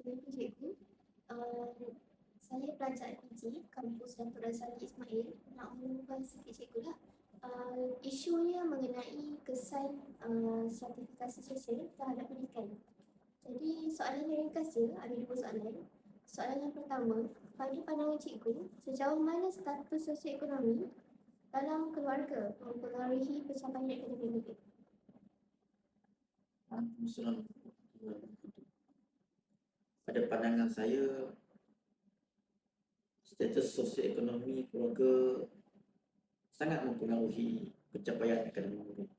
Assalamualaikum cikgu. Uh, saya pelajar RPG kampus Datuk Razali Ismail. Nak mengubah sikit cikgu lah. Isunya mengenai kesan sertifikasi sosial terhadap pendidikan. Jadi soalan yang ringkas je, ada dua soalan. Soalan yang pertama, pada pandangan cikgu, sejauh mana status sosioekonomi dalam keluarga mempengaruhi pencapaian akademik? Pada pandangan saya, status sosioekonomi keluarga sangat mempengaruhi pencapaian akademik murid.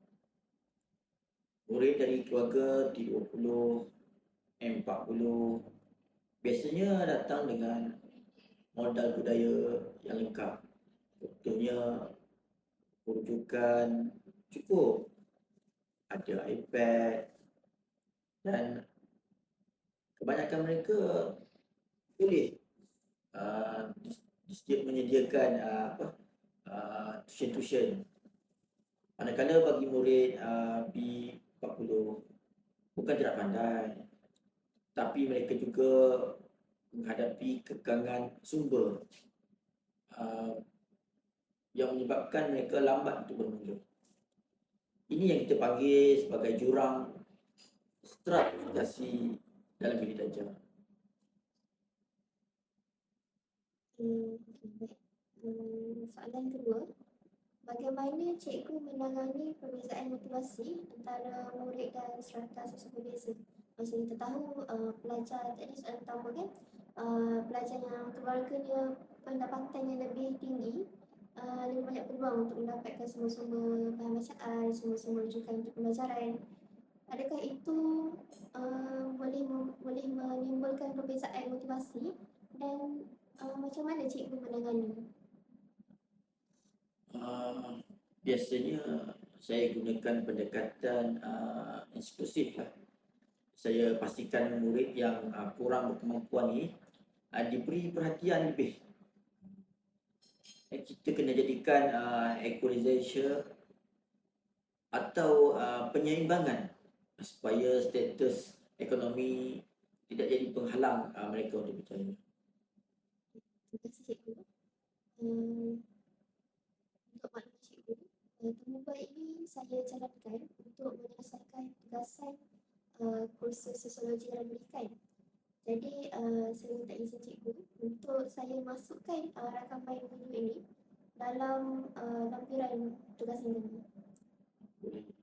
Murid dari keluarga T20, M40 biasanya datang dengan modal budaya yang lengkap. Contohnya, rujukan cukup, ada iPad, dan kebanyakan mereka boleh menyediakan tuition. Manakala bagi murid B40 bukan tidak pandai, tapi mereka juga menghadapi kekangan sumber yang menyebabkan mereka lambat untuk bermula. Ini yang kita panggil sebagai jurang stratifikasi dalam bilik darjah. Soalan kedua, bagaimana cikgu menangani perbezaan motivasi antara murid dan strata sosial biasa? Macam kita tahu pelajar, tadi soalan pertama kan, pelajar yang keluarganya pendapatan yang lebih tinggi lebih banyak peluang untuk mendapatkan semua-semua bahan bacaan, semua-semua rujukan untuk pembelajaran. Adakah itu boleh menimbulkan perbezaan motivasi dan macam mana cikgu menangani? Biasanya saya gunakan pendekatan inklusif lah. Saya pastikan murid yang kurang berkemampuan ni diberi perhatian lebih. Kita kena jadikan equalization atau penyeimbangan supaya status ekonomi tidak jadi penghalang mereka untuk berjaya. Terima kasih cikgu. Untuk maklumat cikgu, pengubah ini saya jalankan untuk menyelesaikan tugasan kursus sosiologi dalam pendidikan. Jadi saya minta izin cikgu untuk saya masukkan rakaman video ini dalam lampiran tugasan ini. Boleh.